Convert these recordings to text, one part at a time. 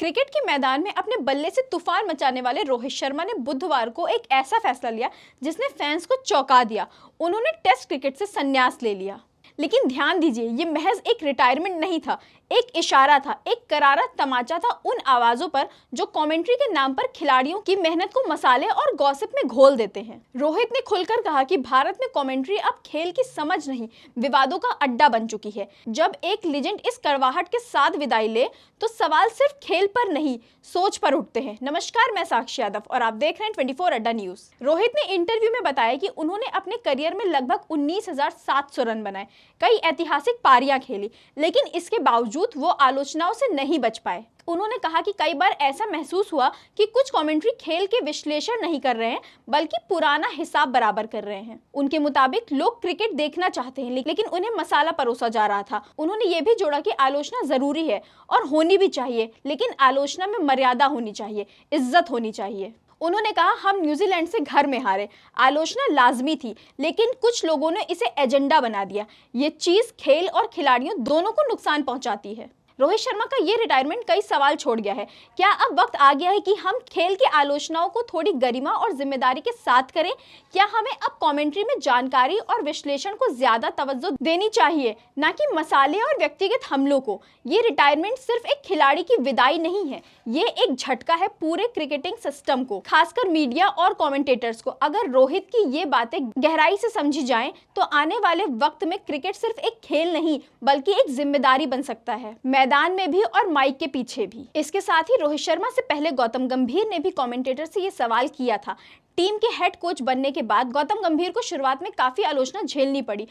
Cricket के मैदान में अपने बल्ले से तूफान मचाने वाले रोहित शर्मा ने बुधवार को एक ऐसा फैसला लिया जिसने फैंस को चौंका दिया। उन्होंने टेस्ट क्रिकेट से संन्यास ले लिया। लेकिन ध्यान दीजिए, ये महज एक रिटायरमेंट नहीं था, एक इशारा था, एक करारा तमाचा था उन आवाजों पर जो कमेंट्री के नाम पर खिलाड़ियों की मेहनत को मसाले और गॉसिप में घोल देते हैं। रोहित ने खुलकर कहा कि भारत में कमेंट्री अब खेल की समझ नहीं, विवादों का अड्डा बन चुकी है। जब एक लीजेंड इस कड़वाहट के साथ विदाई ले तो सवाल सिर्फ खेल पर नहीं, सोच पर उठते हैं। नमस्कार, मैं साक्षी यादव और आप देख रहे हैं 24 अड्डा न्यूज। रोहित ने इंटरव्यू में बताया कि उन्होंने अपने करियर में लगभग 19,700 रन बनाए, कई ऐतिहासिक पारियां खेली, लेकिन इसके बावजूद वो आलोचनाओं से नहीं बच पाए। उन्होंने कहा कि कई बार ऐसा महसूस हुआ कि कुछ कमेंट्री खेल के विश्लेषण नहीं कर रहे हैं बल्कि पुराना हिसाब बराबर कर रहे हैं। उनके मुताबिक लोग क्रिकेट देखना चाहते हैं लेकिन उन्हें मसाला परोसा जा रहा था। उन्होंने ये भी जोड़ा कि आलोचना जरूरी है और होनी भी चाहिए, लेकिन आलोचना में मर्यादा होनी चाहिए, इज्जत होनी चाहिए। उन्होंने कहा, हम न्यूजीलैंड से घर में हारे, आलोचना लाजमी थी, लेकिन कुछ लोगों ने इसे एजेंडा बना दिया। ये चीज खेल और खिलाड़ियों दोनों को नुकसान पहुंचाती है। रोहित शर्मा का ये रिटायरमेंट कई सवाल छोड़ गया है। क्या अब वक्त आ गया है कि हम खेल की आलोचनाओं को थोड़ी गरिमा और जिम्मेदारी के साथ करें? क्या हमें अब कमेंट्री में जानकारी और विश्लेषण को ज्यादा तवज्जो देनी चाहिए, ना कि मसाले और व्यक्तिगत हमलों को? ये रिटायरमेंट सिर्फ एक खिलाड़ी की विदाई नहीं है, ये एक झटका है पूरे क्रिकेटिंग सिस्टम को, खासकर मीडिया और कमेंटेटर्स को। अगर रोहित की ये बातें गहराई से समझी जाएं तो आने वाले वक्त में क्रिकेट सिर्फ एक खेल नहीं बल्कि एक जिम्मेदारी बन सकता है, मैदान में भी और माइक के पीछे भी। इसके साथ ही रोहित शर्मा से पहले गौतम गंभीर ने भी कमेंटेटर से ये सवाल किया था। टीम के हेड कोच बनने के बाद गौतम गंभीर को शुरुआत में काफी आलोचना झेलनी पड़ी।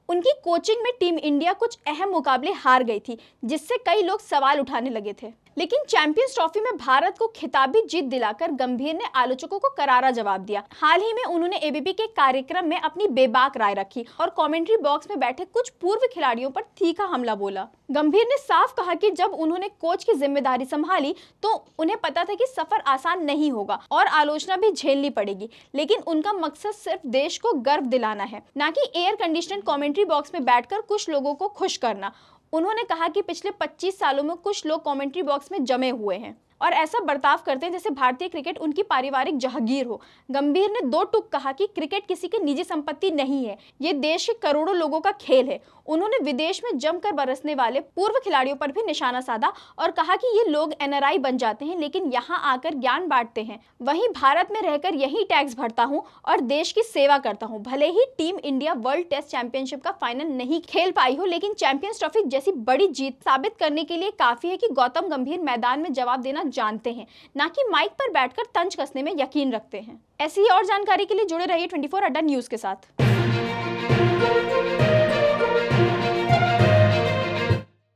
उनकी कोचिंग में टीम इंडिया कुछ अहम मुकाबले हार गई थी, जिससे कई लोग सवाल उठाने लगे थे। लेकिन चैंपियंस ट्रॉफी में भारत को खिताबी जीत दिलाकर गंभीर ने आलोचकों को करारा जवाब दिया। हाल ही में उन्होंने एबीपी के कार्यक्रम में अपनी बेबाक राय रखी और कमेंट्री बॉक्स में बैठे कुछ पूर्व खिलाड़ियों पर तीखा हमला बोला। गंभीर ने साफ कहा कि जब उन्होंने कोच की जिम्मेदारी संभाली तो उन्हें पता था कि सफर आसान नहीं होगा और आलोचना भी झेलनी पड़ेगी, लेकिन उनका मकसद सिर्फ देश को गर्व दिलाना है, ना कि एयर कंडीशनड कमेंट्री बॉक्स में बैठकर कुछ लोगों को खुश करना। उन्होंने कहा कि पिछले 25 सालों में कुछ लोग कमेंट्री बॉक्स में जमे हुए हैं और ऐसा बर्ताव करते हैं जैसे भारतीय क्रिकेट उनकी पारिवारिक जहागीर हो। गंभीर ने दो टूक कहा कि क्रिकेट किसी की निजी संपत्ति नहीं है, ये देश के करोड़ों लोगों का खेल है। उन्होंने विदेश में जमकर बरसने वाले पूर्व खिलाड़ियों पर भी निशाना साधा और कहा कि ये लोग एनआरआई बन जाते हैं लेकिन यहाँ आकर ज्ञान बांटते हैं, वहीं भारत में रहकर यही टैक्स भरता हूँ और देश की सेवा करता हूँ। भले ही team India world test championship का फाइनल नहीं खेल पाई हो, लेकिन चैंपियंस ट्रॉफी जैसी बड़ी जीत साबित करने के लिए काफी है कि गौतम गंभीर मैदान में जवाब देना जानते हैं, ना कि माइक पर बैठकर तंज कसने में यकीन रखते हैं। ऐसी ही और जानकारी के लिए जुड़े रहिए 24 अड्डा न्यूज के साथ।